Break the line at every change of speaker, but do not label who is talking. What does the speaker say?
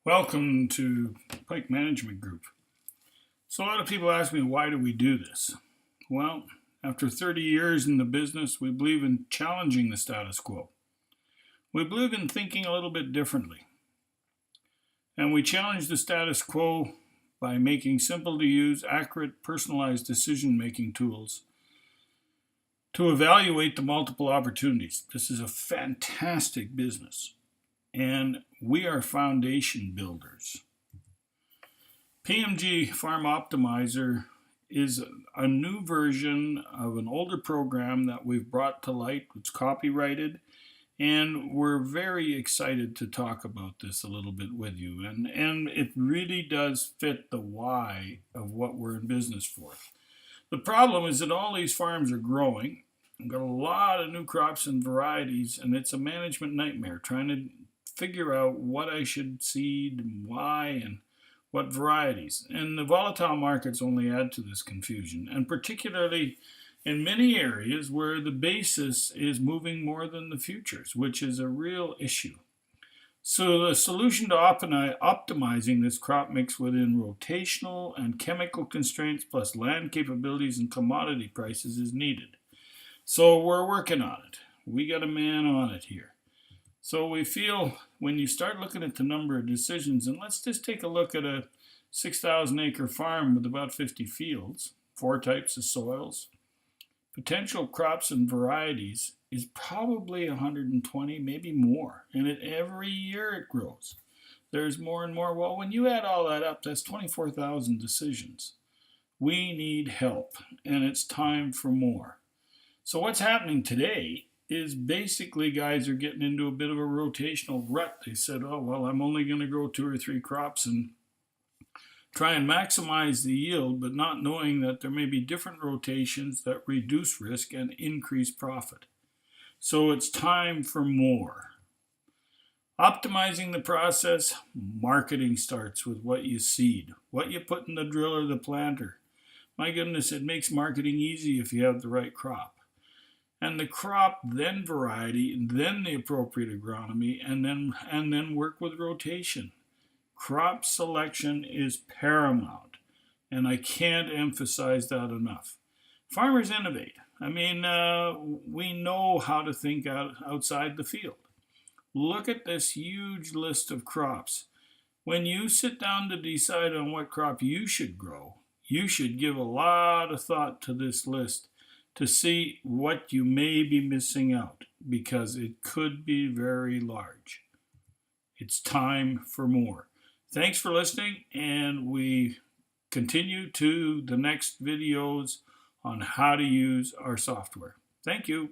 Welcome to Pike Management Group. So a lot of people ask me, why do we do this? Well, after 30 years in the business, we believe in challenging the status quo. We believe in thinking a little bit differently. And we challenge the status quo by making simple to use, accurate, personalized decision-making tools to evaluate the multiple opportunities. This is a fantastic business, and we are foundation builders. PMG Farm Optimizer is a new version of an older program that we've brought to light. It's copyrighted, and we're very excited to talk about this a little bit with you. And it really does fit the why of what we're in business for. The problem is that all these farms are growing. We've got a lot of new crops and varieties, and it's a management nightmare trying to figure out what I should seed and why and what varieties. And the volatile markets only add to this confusion, and particularly in many areas where the basis is moving more than the futures, which is a real issue. So the solution to optimizing this crop mix within rotational and chemical constraints plus land capabilities and commodity prices is needed. So we're working on it. We got a man on it here. So we feel when you start looking at the number of decisions, and let's just take a look at a 6,000 acre farm with about 50 fields, 4 types of soils, potential crops and varieties is probably 120, maybe more. And every year it grows. There's more and more. Well, when you add all that up, that's 24,000 decisions. We need help, and it's time for more. So what's happening today is basically guys are getting into a bit of a rotational rut. They said, oh, well, I'm only going to grow 2 or 3 crops and try and maximize the yield, but not knowing that there may be different rotations that reduce risk and increase profit. So it's time for more. Optimizing the process, marketing starts with what you seed, what you put in the drill or the planter. My goodness, it makes marketing easy if you have the right crop. And the crop, then variety, then the appropriate agronomy, and then work with rotation. Crop selection is paramount, and I can't emphasize that enough. Farmers innovate. I mean, we know how to think outside the field. Look at this huge list of crops. When you sit down to decide on what crop you should grow, you should give a lot of thought to this list to see what you may be missing out, because it could be very large. It's time for more. Thanks for listening, and we continue to the next videos on how to use our software. Thank you.